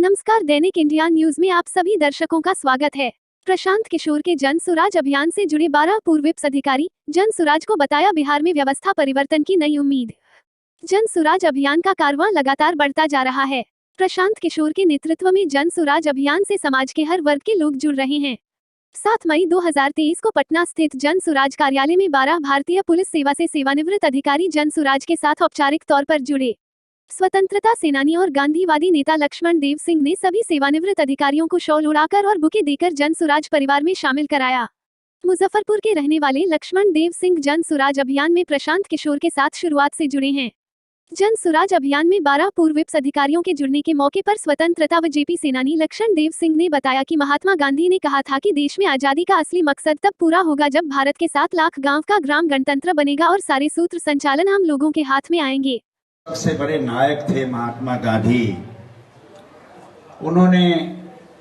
नमस्कार, दैनिक India news में आप सभी दर्शकों का स्वागत है। प्रशांत किशोर के जन सुराज अभियान से जुड़े 12 पूर्व विप्स अधिकारी जन सुराज को बताया बिहार में व्यवस्था परिवर्तन की नई उम्मीद। जन सुराज अभियान का कारवां लगातार बढ़ता जा रहा है। प्रशांत किशोर के नेतृत्व में जन सुराज अभियान से समाज के हर वर्ग के लोग जुड़ रहे हैं। 7 मई 2023 को पटना स्थित जन सुराज कार्यालय में 12 भारतीय पुलिस सेवा से सेवानिवृत्त अधिकारी जन सुराज के साथ औपचारिक तौर पर जुड़े। स्वतंत्रता सेनानी और गांधीवादी नेता लक्ष्मण देव सिंह ने सभी सेवानिवृत्त अधिकारियों को शॉल उड़ाकर और बुके देकर जन सुराज परिवार में शामिल कराया। मुजफ्फरपुर के रहने वाले लक्ष्मण देव सिंह जन सुराज अभियान में प्रशांत किशोर के साथ शुरुआत से जुड़े हैं। जन सुराज अभियान में 12 पूर्व विप्स अधिकारियों के जुड़ने के मौके पर स्वतंत्रता व जेपी सेनानी लक्ष्मण देव सिंह ने बताया कि महात्मा गांधी ने कहा था कि देश में आजादी का असली मकसद तब पूरा होगा जब भारत के 7 लाख गांव का ग्राम गणतंत्र बनेगा और सारे सूत्र संचालन हम लोगों के हाथ में आएंगे। सबसे बड़े नायक थे महात्मा गांधी। उन्होंने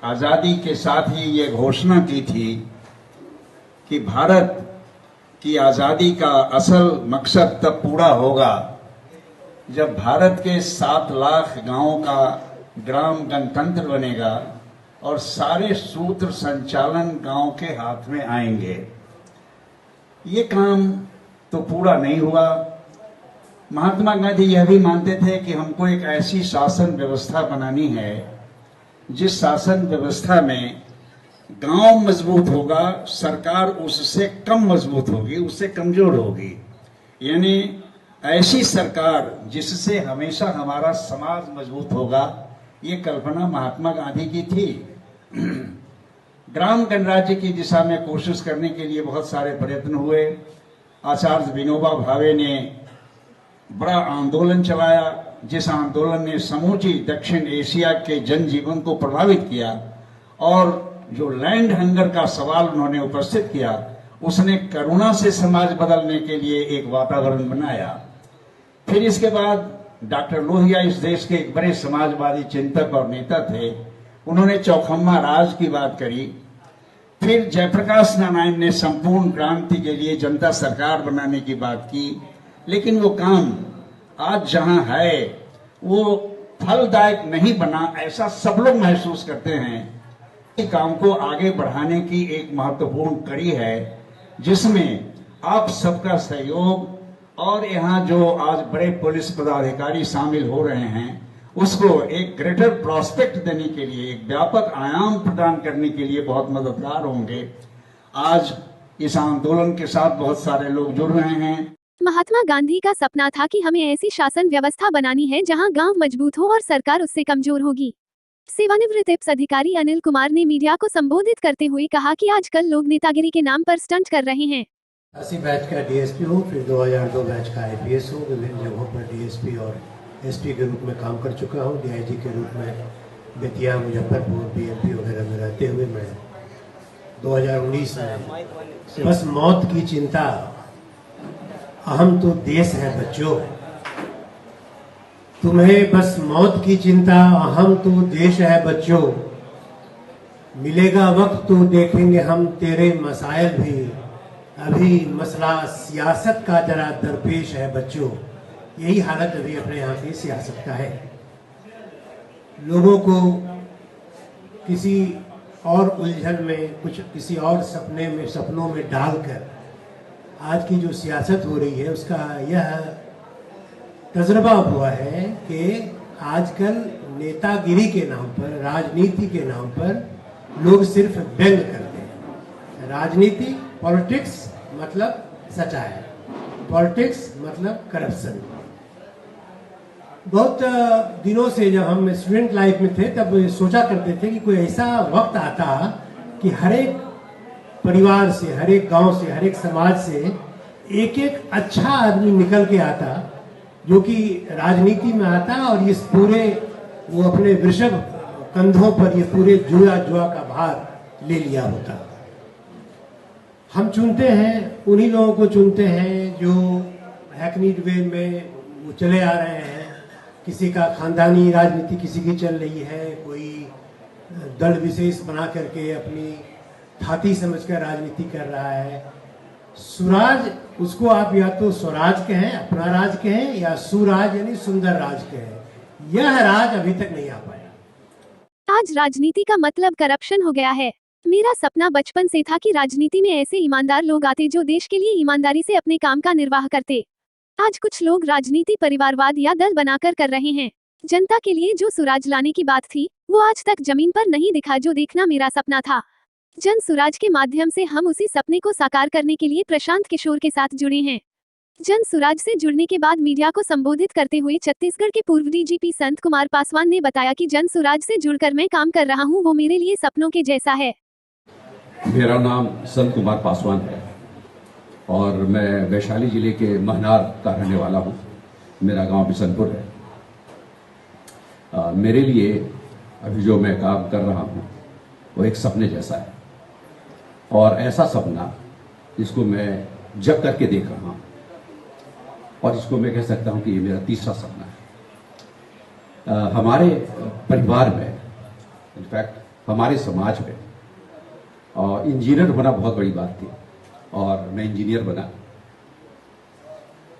आजादी के साथ ही ये घोषणा की थी कि भारत की आजादी का असल मकसद तब पूरा होगा जब भारत के 7 लाख गांवों का ग्राम गणतंत्र बनेगा और सारे सूत्र संचालन गांव के हाथ में आएंगे। ये काम तो पूरा नहीं हुआ। महात्मा गांधी यह भी मानते थे कि हमको एक ऐसी शासन व्यवस्था बनानी है जिस शासन व्यवस्था में गांव मजबूत होगा, सरकार उससे कम मजबूत होगी, उससे कमजोर होगी। यानी ऐसी सरकार जिससे हमेशा हमारा समाज मजबूत होगा, ये कल्पना महात्मा गांधी की थी। ग्राम गणराज्य की दिशा में कोशिश करने के लिए बहुत सारे प्रयत्न हुए। आचार्य विनोबा भावे ने बड़ा आंदोलन चलाया, जिस आंदोलन ने समूची दक्षिण एशिया के जनजीवन को प्रभावित किया और जो लैंड हंगर का सवाल उन्होंने उपस्थित किया, उसने करुणा से समाज बदलने के लिए एक वातावरण बनाया। फिर इसके बाद डॉक्टर लोहिया इस देश के एक बड़े समाजवादी चिंतक और नेता थे। उन्होंने चौखम्मा राज की बात करी। फिर जयप्रकाश नारायण ने संपूर्ण क्रांति के लिए जनता सरकार बनाने की बात की। लेकिन वो काम आज जहां है वो फलदायक नहीं बना, ऐसा सब लोग महसूस करते हैं। इस काम को आगे बढ़ाने की एक महत्वपूर्ण कड़ी है जिसमें आप सबका सहयोग और यहाँ जो आज बड़े पुलिस पदाधिकारी शामिल हो रहे हैं उसको एक ग्रेटर प्रोस्पेक्ट देने के लिए, एक व्यापक आयाम प्रदान करने के लिए बहुत मददगार होंगे। आज इस आंदोलन के साथ बहुत सारे लोग जुड़ रहे हैं। महात्मा गांधी का सपना था कि हमें ऐसी शासन व्यवस्था बनानी है जहां गांव मजबूत हो और सरकार उससे कमजोर होगी। सेवानिवृत्त पुलिस अधिकारी अनिल कुमार ने मीडिया को संबोधित करते हुए कहा कि आजकल लोग नेतागिरी के नाम पर स्टंट कर रहे हैं। 80 बैच का डीएसपी हूँ, फिर 2002 बैच का आईपीएस हूँ। विभिन्न जगहों पर डीएसपी और एसपी के रूप में काम कर चुका हूँ। डीआईजी के रूप में बेतिया, मुजफ्फरपुर, बीएमपी वगैरह में रहते हुए मैं 2019 में बस मौत की चिंता, अहम तो देश है बच्चों, तुम्हें बस मौत की चिंता, अहम तो देश है बच्चों, मिलेगा वक्त तो देखेंगे हम तेरे मसाइल भी, अभी मसला सियासत का जरा दरपेश है बच्चों। यही हालत अभी अपने यहाँ की सियासत का है। लोगों को किसी और उलझन में, कुछ किसी और सपनों में डालकर आज की जो सियासत हो रही है उसका यह तजुर्बा हुआ है कि आजकल नेतागिरी के नाम पर, राजनीति के नाम पर लोग सिर्फ व्यंग करते हैं। राजनीति, पॉलिटिक्स मतलब सच्चाई, पॉलिटिक्स मतलब करप्शन। बहुत दिनों से जब हम स्टूडेंट लाइफ में थे तब सोचा करते थे कि कोई ऐसा वक्त आता कि हर एक परिवार से, हर एक गांव से, हर एक समाज से एक एक अच्छा आदमी निकल के आता जो कि राजनीति में आता और इस पूरे वो अपने वृषभ कंधों पर ये पूरे जुआ का भार ले लिया होता। हम चुनते हैं, उन्हीं लोगों को चुनते हैं जो हैकनीड वे में वो चले आ रहे हैं। किसी का खानदानी राजनीति किसी की चल रही है, कोई दल विशेष बना करके अपनी थाती समझकर राजनीति कर रहा है। सुराज, उसको आप या तो स्वराज कहें, अपना राज कहें, या सुराज यानी सुंदर राज कहें। यह राज अभी तक नहीं आ पाया। आज राजनीति का मतलब करप्शन हो गया है। मेरा सपना बचपन से था कि राजनीति में ऐसे ईमानदार लोग आते जो देश के लिए ईमानदारी से अपने काम का निर्वाह करते। आज कुछ लोग राजनीति परिवारवाद या दल बनाकर कर रहे हैं। जनता के लिए जो सुराज लाने की बात थी वो आज तक जमीन पर नहीं दिखा, जो देखना मेरा सपना था। जन सुराज के माध्यम से हम उसी सपने को साकार करने के लिए प्रशांत किशोर के साथ जुड़े हैं। जन सुराज से जुड़ने के बाद मीडिया को संबोधित करते हुए छत्तीसगढ़ के पूर्व डीजीपी संत कुमार पासवान ने बताया कि जन सुराज से जुड़कर मैं काम कर रहा हूं, वो मेरे लिए सपनों के जैसा है। मेरा नाम संत कुमार पासवान है और मैं वैशाली जिले के महनार का रहने वाला हूं। मेरा गांव बिशनपुर है। मेरे लिए अभी जो मैं काम कर रहा हूं वो एक सपने जैसा है और ऐसा सपना जिसको मैं जग करके देख रहा हूं और इसको मैं कह सकता हूं कि ये मेरा तीसरा सपना है। हमारे परिवार में, इनफैक्ट हमारे समाज में इंजीनियर होना बहुत बड़ी बात थी और मैं इंजीनियर बना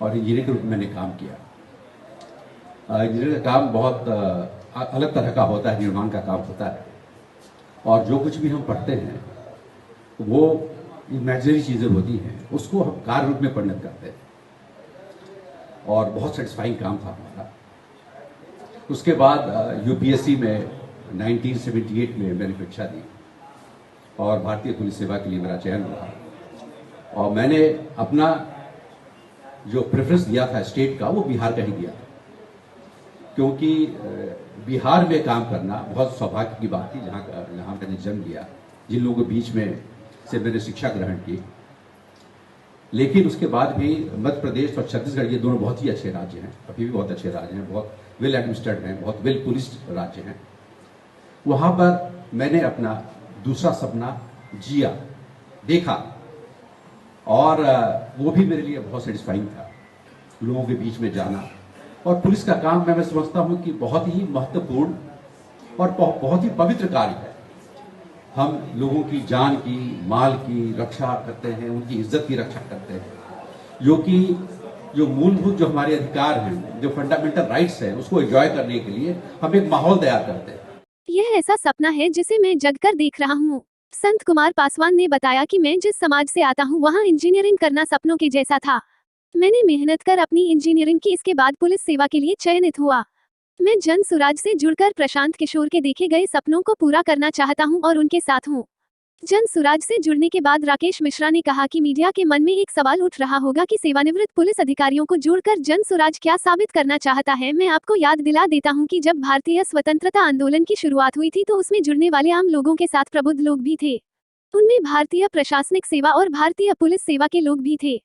और इंजीनियर के रूप में मैंने काम किया। इंजीनियर का काम बहुत अलग तरह का होता है, निर्माण का काम होता है और जो कुछ भी हम पढ़ते हैं वो इमेजिनरी चीज़ें होती हैं, उसको हम कार्य रूप में परिणत करते हैं और बहुत सेटिस्फाइंग काम था हमारा। उसके बाद यूपीएससी में 1978 में मैंने परीक्षा दी और भारतीय पुलिस सेवा के लिए मेरा चयन हुआ और मैंने अपना जो प्रेफरेंस दिया था स्टेट का वो बिहार का ही दिया था, क्योंकि बिहार में काम करना बहुत सौभाग्य की बात थी। जहाँ मैंने जन्म लिया, जिन लोगों के बीच में से मैंने शिक्षा ग्रहण की, लेकिन उसके बाद भी मध्य प्रदेश और छत्तीसगढ़ ये दोनों बहुत ही अच्छे राज्य हैं, अभी भी बहुत अच्छे राज्य हैं, बहुत वेल एडमिनिस्ट्रेड हैं, बहुत वेल पुलिस्ड राज्य हैं। वहाँ पर मैंने अपना दूसरा सपना जिया, देखा और वो भी मेरे लिए बहुत सेटिस्फाइंग था। लोगों के बीच में जाना और पुलिस का काम मैं समझता हूँ कि बहुत ही महत्वपूर्ण और बहुत ही पवित्र कार्य है। हम लोगों की जान की, माल की रक्षा करते हैं, उनकी इज्जत की रक्षा करते हैं, जो मूलभूत जो हमारे अधिकार हैं, जो फंडामेंटल राइट्स हैं, उसको एंजॉय करने के लिए हम एक माहौल तैयार करते हैं। यह ऐसा सपना है जिसे मैं जगकर देख रहा हूँ। संत कुमार पासवान ने बताया कि मैं जिस समाज से आता हूँ वहाँ इंजीनियरिंग करना सपनों के जैसा था। मैंने मेहनत कर अपनी इंजीनियरिंग की, इसके बाद पुलिस सेवा के लिए चयनित हुआ। मैं जन सुराज से जुड़कर प्रशांत किशोर के देखे गए सपनों को पूरा करना चाहता हूं और उनके साथ हूं। जन सुराज से जुड़ने के बाद राकेश मिश्रा ने कहा कि मीडिया के मन में एक सवाल उठ रहा होगा कि सेवानिवृत्त पुलिस अधिकारियों को जोड़कर जन सुराज क्या साबित करना चाहता है। मैं आपको याद दिला देता हूं कि जब भारतीय स्वतंत्रता आंदोलन की शुरुआत हुई थी तो उसमें जुड़ने वाले आम लोगों के साथ प्रबुद्ध लोग भी थे। उनमें भारतीय प्रशासनिक सेवा और भारतीय पुलिस सेवा के लोग भी थे।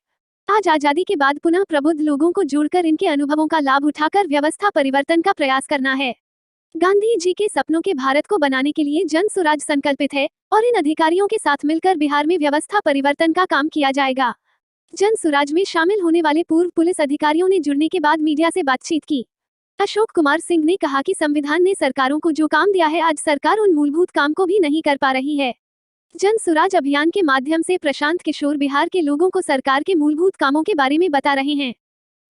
आज आजादी के बाद पुनः प्रबुद्ध लोगों को जोड़कर इनके अनुभवों का लाभ उठाकर व्यवस्था परिवर्तन का प्रयास करना है। गांधी जी के सपनों के भारत को बनाने के लिए जन सुराज संकल्पित है और इन अधिकारियों के साथ मिलकर बिहार में व्यवस्था परिवर्तन का काम किया जाएगा। जन सुराज में शामिल होने वाले पूर्व पुलिस अधिकारियों ने जुड़ने के बाद मीडिया से बातचीत की। अशोक कुमार सिंह ने कहा कि संविधान ने सरकारों को जो काम दिया है, आज सरकार उन मूलभूत काम को भी नहीं कर पा रही है। जन सुराज अभियान के माध्यम से प्रशांत किशोर बिहार के लोगों को सरकार के मूलभूत कामों के बारे में बता रहे हैं।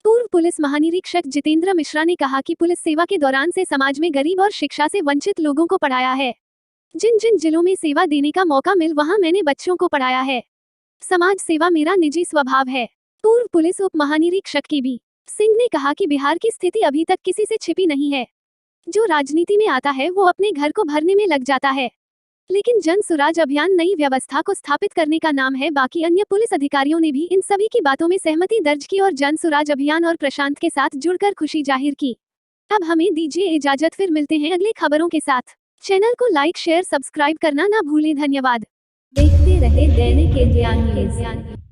पूर्व पुलिस महानिरीक्षक जितेंद्र मिश्रा ने कहा कि पुलिस सेवा के दौरान से समाज में गरीब और शिक्षा से वंचित लोगों को पढ़ाया है। जिन जिन जिलों में सेवा देने का मौका मिल वहां मैंने बच्चों को पढ़ाया है। समाज सेवा मेरा निजी स्वभाव है। पूर्व पुलिस उप महानिरीक्षक के.बी. सिंह ने कहा कि बिहार की स्थिति अभी तक किसी से छिपी नहीं है। जो राजनीति में आता है वो अपने घर को भरने में लग जाता है, लेकिन जन सुराज अभियान नई व्यवस्था को स्थापित करने का नाम है। बाकी अन्य पुलिस अधिकारियों ने भी इन सभी की बातों में सहमति दर्ज की और जन सुराज अभियान और प्रशांत के साथ जुड़कर खुशी जाहिर की। अब हमें दीजिए इजाजत, फिर मिलते हैं अगली खबरों के साथ। चैनल को लाइक, शेयर, सब्सक्राइब करना ना भूलें। धन्यवाद। देखते रहे दैनिक ज्ञान न्यूज़।